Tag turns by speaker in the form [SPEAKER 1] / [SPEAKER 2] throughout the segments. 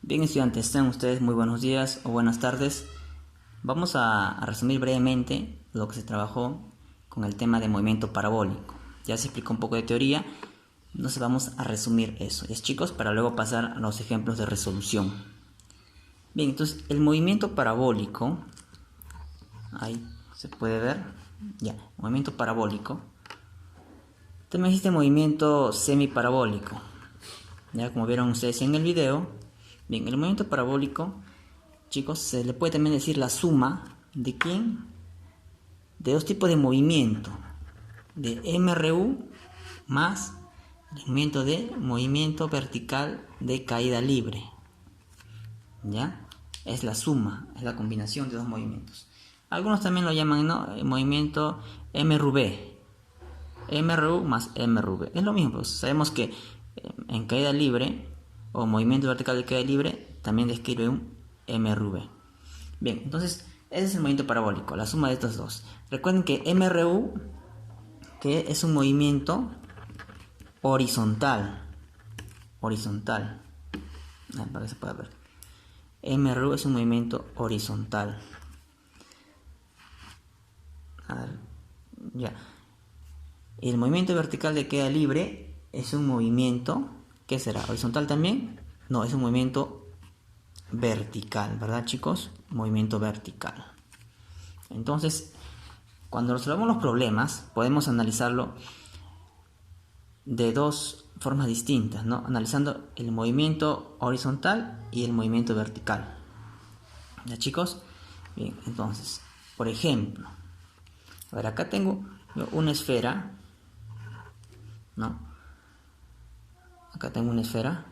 [SPEAKER 1] Bien, estudiantes, sean ustedes muy buenos días o buenas tardes. Vamos a resumir brevemente lo que se trabajó con el tema de movimiento parabólico. Ya se explicó un poco de teoría, entonces vamos a resumir eso, ¿ya, chicos? Para luego pasar a los ejemplos de resolución. Bien, entonces el movimiento parabólico, ahí se puede ver, ya, movimiento parabólico. También existe movimiento semiparabólico, ya como vieron ustedes en el video. Bien, el movimiento parabólico, chicos, se le puede también decir la suma de ¿quién? De dos tipos de movimiento, de MRU más el movimiento vertical de caída libre. ¿Ya? Es la suma, es la combinación de dos movimientos. Algunos también lo llaman, ¿no?, el movimiento MRV. MRU más MRV. Es lo mismo, pues sabemos que en caída libre o movimiento vertical de caída libre también describe un MRV. Bien, entonces ese es el movimiento parabólico, la suma de estos dos. Recuerden que MRU, que es un movimiento horizontal, para que se pueda ver. MRU es un movimiento horizontal. A ver, ya. Y el movimiento vertical de caída libre es un movimiento, ¿qué será? ¿Horizontal también? No, es un movimiento vertical, ¿verdad, chicos? Movimiento vertical. Entonces, cuando resolvemos los problemas, podemos analizarlo de dos formas distintas, ¿no? Analizando el movimiento horizontal y el movimiento vertical. ¿Ya, chicos? Bien, entonces, por ejemplo, a ver, acá tengo una esfera, ¿no? Acá tengo una esfera.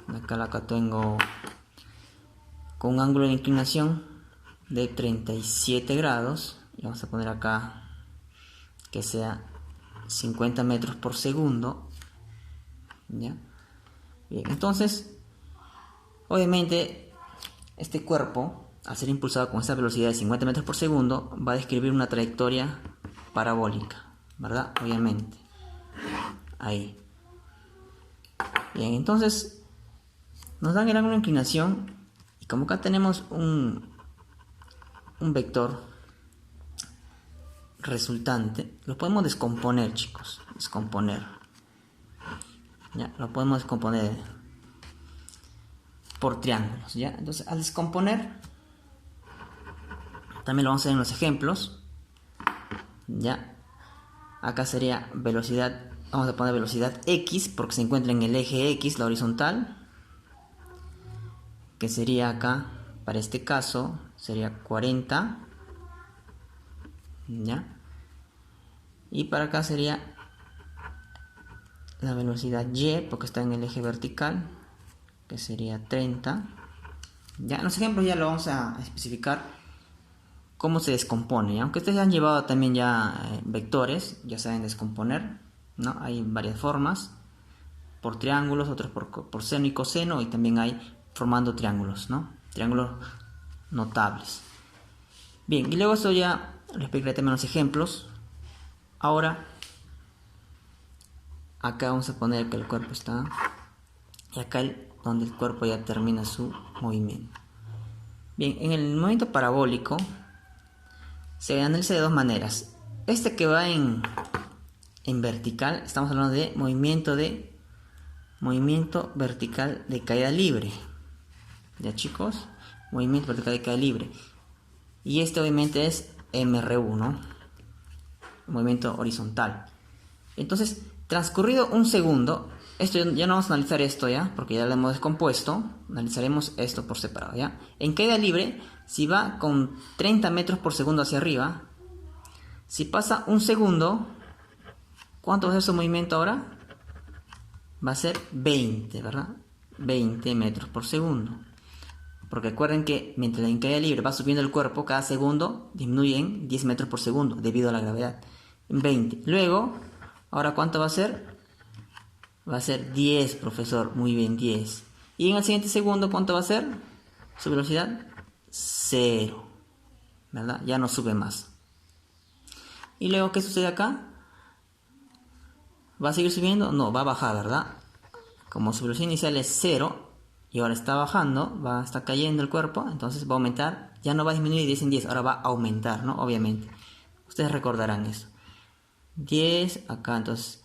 [SPEAKER 1] Acá tengo con un ángulo de inclinación de 37 grados. Y vamos a poner acá que sea 50 metros por segundo. ¿Ya? Bien, entonces, obviamente, este cuerpo, al ser impulsado con esta velocidad de 50 metros por segundo, va a describir una trayectoria parabólica, ¿verdad? Obviamente. Ahí. Bien, entonces nos dan el ángulo de inclinación y como acá tenemos un vector resultante, lo podemos descomponer, chicos. Ya, lo podemos descomponer por triángulos, ¿ya? Entonces, al descomponer, también lo vamos a hacer en los ejemplos, ¿ya? Acá sería velocidad, vamos a poner velocidad X, porque se encuentra en el eje X, la horizontal, que sería acá, para este caso, sería 40, ¿ya? Y para acá sería la velocidad Y, porque está en el eje vertical, que sería 30. Ya en los ejemplos ya lo vamos a especificar cómo se descompone, ¿ya? Aunque ustedes han llevado también ya vectores, ya saben descomponer, ¿no? Hay varias formas, por triángulos, otros por seno y coseno, y también hay formando triángulos, ¿no? Triángulos notables. Bien, y luego esto ya lo explicaré también en los ejemplos. Ahora, acá vamos a poner que el cuerpo está, y acá donde el cuerpo ya termina su movimiento. Bien, en el movimiento parabólico se analiza de dos maneras. Este que va en vertical, estamos hablando de movimiento vertical de caída libre. ¿Ya, chicos? Movimiento vertical de caída libre. Y este obviamente es MRU, ¿no? Movimiento horizontal. Entonces, transcurrido un segundo, esto ya no vamos a analizar esto ya, porque ya lo hemos descompuesto. Analizaremos esto por separado, ¿ya? En caída libre, si va con 30 metros por segundo hacia arriba, si pasa un segundo, ¿cuánto va a ser su movimiento ahora? Va a ser 20, ¿verdad? 20 metros por segundo. Porque recuerden que mientras en caída libre va subiendo el cuerpo, cada segundo disminuye en 10 metros por segundo debido a la gravedad. 20. Luego, ¿ahora cuánto va a ser? Va a ser 10, profesor. Muy bien, 10. Y en el siguiente segundo, ¿cuánto va a ser? Su velocidad, 0. ¿Verdad? Ya no sube más. Y luego, ¿qué sucede acá? ¿Va a seguir subiendo? No, va a bajar, ¿verdad? Como su velocidad inicial es 0 y ahora está bajando, está cayendo el cuerpo, entonces va a aumentar, ya no va a disminuir de 10 en 10, ahora va a aumentar, ¿no? Obviamente. Ustedes recordarán eso. 10, acá entonces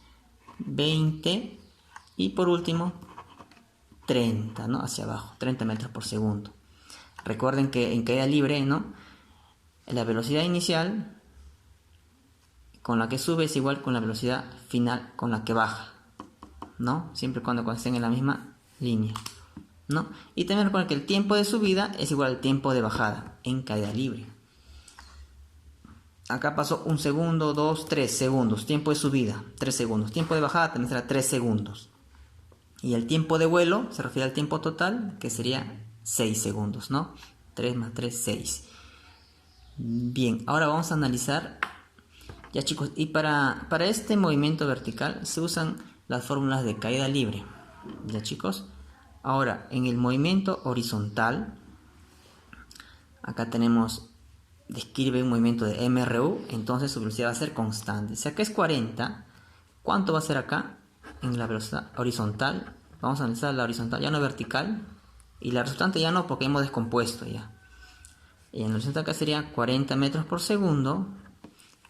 [SPEAKER 1] 20 y por último 30, ¿no? Hacia abajo, 30 metros por segundo. Recuerden que en caída libre, ¿no? La velocidad inicial con la que sube es igual con la velocidad final con la que baja, ¿no? Siempre cuando estén en la misma línea, ¿no? Y también recuerden que el tiempo de subida es igual al tiempo de bajada en caída libre. Acá pasó 1 segundo, 2, 3 segundos. Tiempo de subida, 3 segundos. Tiempo de bajada también será 3 segundos. Y el tiempo de vuelo se refiere al tiempo total, que sería 6 segundos, ¿no? 3 más 3, 6. Bien, ahora vamos a analizar. Ya chicos, y para este movimiento vertical se usan las fórmulas de caída libre. Ya chicos. Ahora, en el movimiento horizontal, acá tenemos, describe un movimiento de MRU, entonces su velocidad va a ser constante. Si acá es 40, ¿cuánto va a ser acá? En la velocidad horizontal, vamos a analizar la horizontal, ya no vertical, y la resultante ya no, porque hemos descompuesto ya. Y en la horizontal acá sería 40 metros por segundo,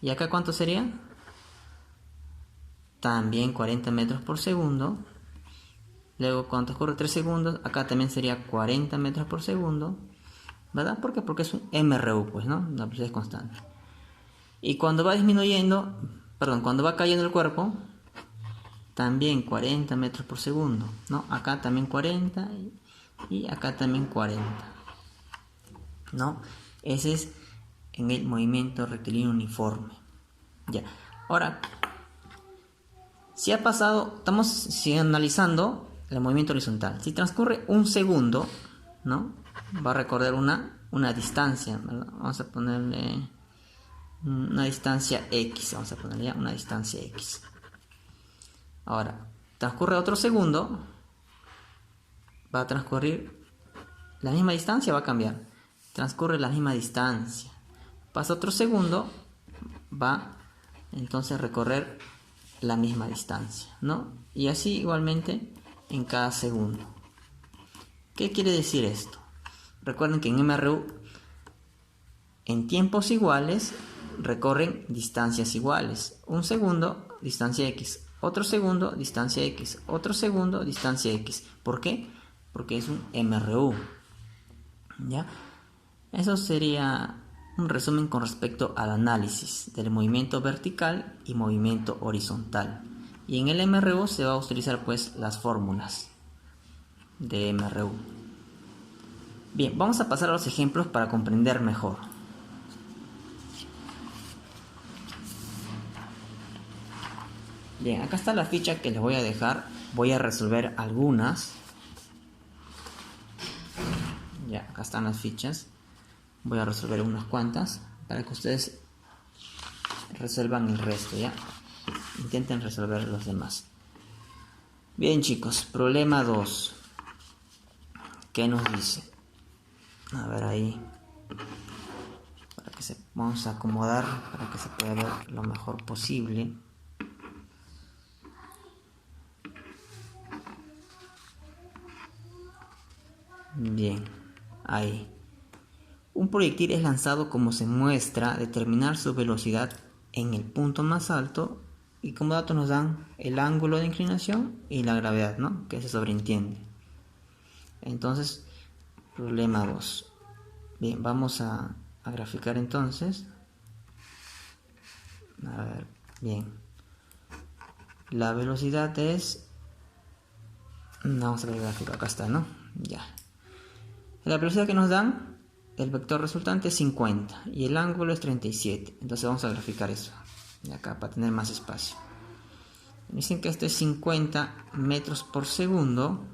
[SPEAKER 1] y acá ¿cuánto sería? También 40 metros por segundo. Luego cuando transcurre 3 segundos, acá también sería 40 metros por segundo, ¿verdad? ¿Por qué? Porque es un MRU, pues, ¿no? La velocidad es constante. Y cuando va disminuyendo, cuando va cayendo el cuerpo, también 40 metros por segundo, ¿no? Acá también 40 y acá también 40, ¿no? Ese es en el movimiento rectilíneo uniforme. Ya. Ahora, si ha pasado, estamos analizando el movimiento horizontal. Si transcurre 1 segundo, ¿no? Va a recorrer una distancia, ¿verdad? Vamos a ponerle una distancia X, vamos a ponerle ya una distancia X. Ahora, transcurre otro segundo, va a transcurrir la misma distancia, va a cambiar. Transcurre la misma distancia. Pasa otro segundo, va entonces a recorrer la misma distancia, ¿no? Y así igualmente en cada segundo. ¿Qué quiere decir esto? Recuerden que en MRU, en tiempos iguales, recorren distancias iguales. 1 segundo, distancia X. Otro segundo, distancia X. Otro segundo, distancia X. ¿Por qué? Porque es un MRU. ¿Ya? Eso sería un resumen con respecto al análisis del movimiento vertical y movimiento horizontal. Y en el MRU se va a utilizar pues las fórmulas de MRU. Bien, vamos a pasar a los ejemplos para comprender mejor. Bien, acá está la ficha que les voy a dejar. Voy a resolver algunas. Ya, acá están las fichas. Voy a resolver unas cuantas para que ustedes resuelvan el resto, ¿ya? Intenten resolver los demás. Bien chicos, problema 2. ¿Qué nos dice? A ver ahí. Vamos a acomodar para que se pueda ver lo mejor posible. Bien, ahí. Un proyectil es lanzado como se muestra determinar su velocidad en el punto más alto y como datos nos dan el ángulo de inclinación y la gravedad, ¿no? Que se sobreentiende. Entonces, problema 2. Bien, vamos a graficar entonces. A ver, bien. La velocidad es... Vamos a ver el gráfico, acá está, ¿no? Ya. La velocidad que nos dan, el vector resultante es 50 y el ángulo es 37. Entonces vamos a graficar eso. Y acá para tener más espacio. Dicen que esto es 50 metros por segundo.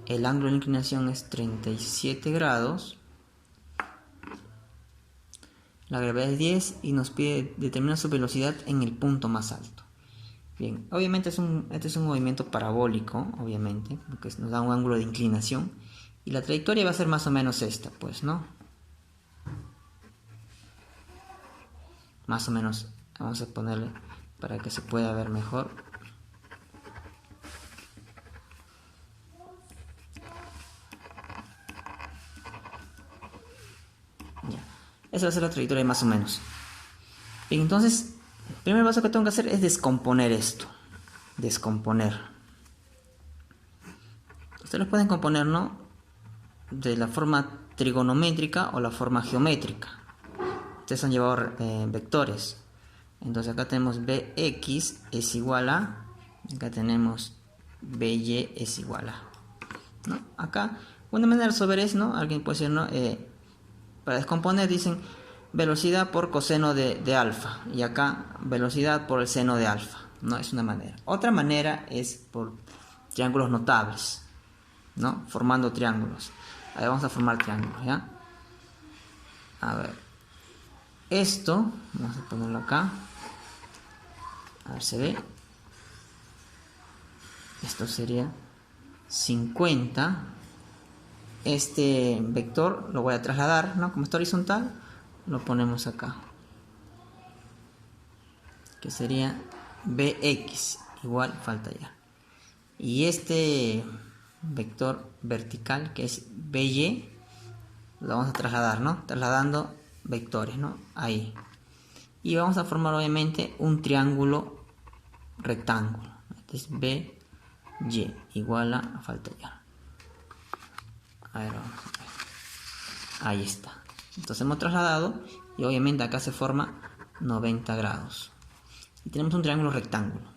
[SPEAKER 1] El ángulo de inclinación es 37 grados. La gravedad es 10 y nos pide determinar su velocidad en el punto más alto. Bien, obviamente este es un movimiento parabólico, obviamente, porque nos da un ángulo de inclinación. Y la trayectoria va a ser más o menos esta, pues, ¿no? Más o menos, vamos a ponerle para que se pueda ver mejor. Esa va a ser la trayectoria más o menos. Bien, entonces, el primer paso que tengo que hacer es descomponer esto. Descomponer. Ustedes lo pueden componer, ¿no?, de la forma trigonométrica o la forma geométrica. Ustedes han llevado vectores. Entonces acá tenemos Bx es igual a, acá tenemos By es igual a, ¿no? Acá, una manera de resolver es, ¿no?, alguien puede decir, ¿no?, para descomponer dicen velocidad por coseno de alfa, y acá velocidad por el seno de alfa, ¿no? Es una manera. Otra manera es por triángulos notables, ¿no?, formando triángulos. Ahí vamos a formar triángulos, ¿ya? A ver, esto vamos a ponerlo acá, a ver, se ve. Esto sería 50. Este vector lo voy a trasladar, ¿no?, como está horizontal, lo ponemos acá, que sería Bx igual, falta ya. Y este vector vertical, que es By, lo vamos a trasladar, ¿no?, trasladando vectores, ¿no?, ahí. Y vamos a formar obviamente un triángulo rectángulo. Este es By igual a falta ya. A ver, vamos a ver. Ahí está. Entonces hemos trasladado y obviamente acá se forma 90 grados. Y tenemos un triángulo rectángulo.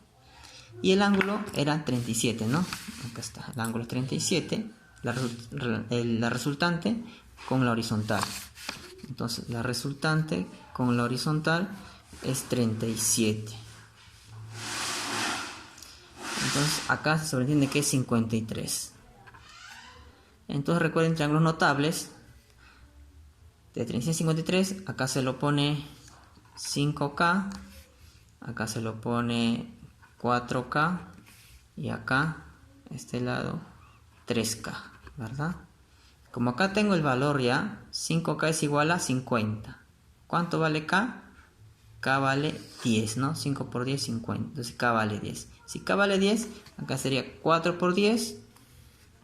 [SPEAKER 1] Y el ángulo era 37, ¿no? Acá está. El ángulo es 37. La resultante con la horizontal. Entonces la resultante con la horizontal es 37. Entonces acá se sobreentiende que es 53. Entonces recuerden triángulos notables. De 37 a 53, acá se lo pone 5K, acá se lo pone 4K y acá, este lado, 3K, ¿verdad? Como acá tengo el valor ya, 5K es igual a 50. ¿Cuánto vale K? K vale 10, ¿no? 5 por 10, 50. Entonces K vale 10. Si K vale 10, acá sería 4 por 10.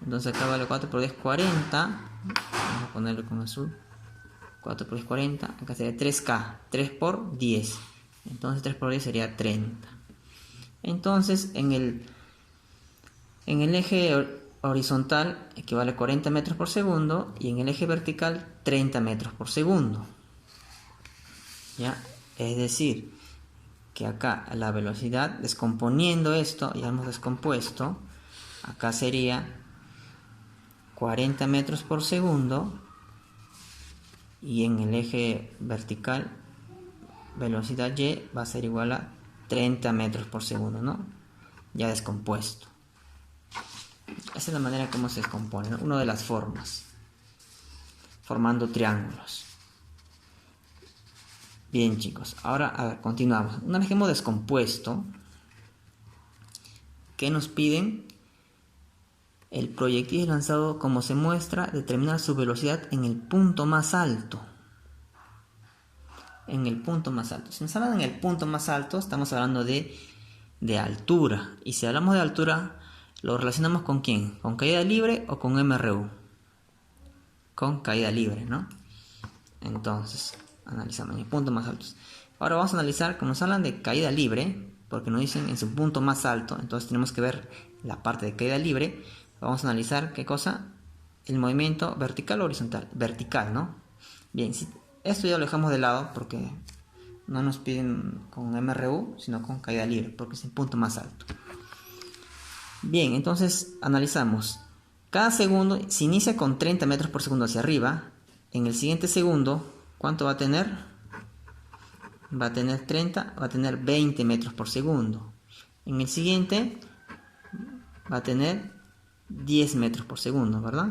[SPEAKER 1] Entonces acá vale 4 por 10, 40. Vamos a ponerlo con azul. 4 por 10, 40. Acá sería 3K. 3 por 10. Entonces 3 por 10 sería 30. Entonces en el eje horizontal equivale a 40 metros por segundo. Y en el eje vertical 30 metros por segundo. ¿Ya? Es decir, que acá la velocidad, descomponiendo esto, ya hemos descompuesto, acá sería 40 metros por segundo. Y en el eje vertical, velocidad y va a ser igual a 30 metros por segundo, ¿no? Ya descompuesto. Esa es la manera como se descompone, ¿no? Una de las formas, formando triángulos. Bien, chicos, ahora a ver, continuamos. Una vez que hemos descompuesto, ¿qué nos piden? El proyectil lanzado, como se muestra, determinar su velocidad en el punto más alto. En el punto más alto. Si nos hablan en el punto más alto, estamos hablando de altura. Y si hablamos de altura, ¿lo relacionamos con quién? ¿Con caída libre o con MRU? Con caída libre, ¿no? Entonces, analizamos en el punto más alto. Ahora vamos a analizar, como nos hablan de caída libre, porque nos dicen en su punto más alto, entonces tenemos que ver la parte de caída libre. Vamos a analizar qué cosa, el movimiento vertical o horizontal, vertical, ¿no? Bien, si esto ya lo dejamos de lado porque no nos piden con MRU, sino con caída libre, porque es el punto más alto. Bien, entonces analizamos. Cada segundo, si inicia con 30 metros por segundo hacia arriba, en el siguiente segundo, ¿cuánto va a tener? Va a tener 30, va a tener 20 metros por segundo. En el siguiente va a tener 10 metros por segundo, ¿verdad?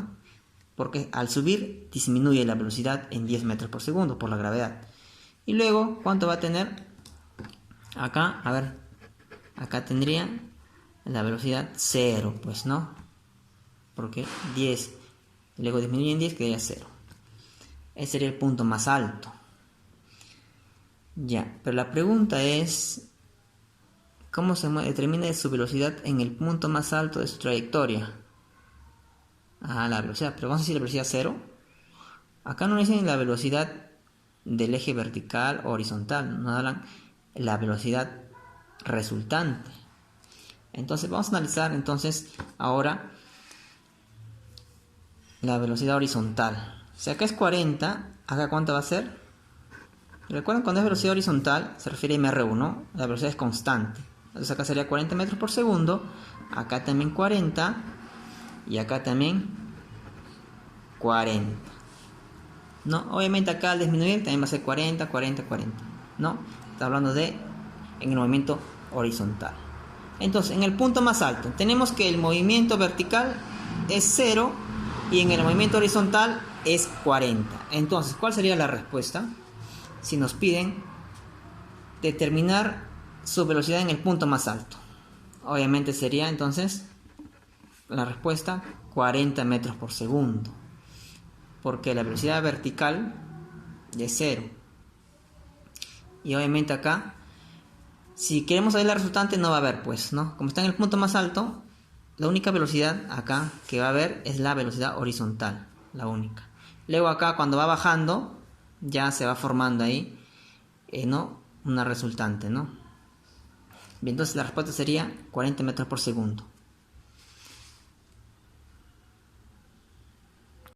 [SPEAKER 1] Porque al subir disminuye la velocidad en 10 metros por segundo por la gravedad. Y luego, ¿cuánto va a tener? Acá, a ver, acá tendría la velocidad 0, pues, ¿no? Porque 10, luego disminuye en 10, quedaría 0. Ese sería el punto más alto. Ya, pero la pregunta es, ¿cómo se determina su velocidad en el punto más alto de su trayectoria? La velocidad, pero vamos a decir la velocidad 0. Acá no dicen la velocidad del eje vertical o horizontal, nos hablan la velocidad resultante. Entonces vamos a analizar entonces ahora la velocidad horizontal. Si acá es 40, acá ¿cuánto va a ser? Recuerden, cuando es velocidad horizontal se refiere a mr1, la velocidad es constante. Entonces acá sería 40 metros por segundo, acá también 40 y acá también 40. ¿No? Obviamente acá al disminuir también va a ser 40, 40, 40. ¿No? Está hablando de en el movimiento horizontal. Entonces, en el punto más alto tenemos que el movimiento vertical es 0 y en el movimiento horizontal es 40. Entonces, ¿cuál sería la respuesta? Si nos piden determinar su velocidad en el punto más alto. Obviamente sería entonces la respuesta 40 metros por segundo. Porque la velocidad vertical es 0. Y obviamente acá, si queremos saber la resultante, no va a haber, pues, ¿no? Como está en el punto más alto, la única velocidad acá que va a haber es la velocidad horizontal, la única. Luego acá, cuando va bajando, ya se va formando ahí, ¿no? Una resultante, ¿no? Bien, entonces la respuesta sería 40 metros por segundo.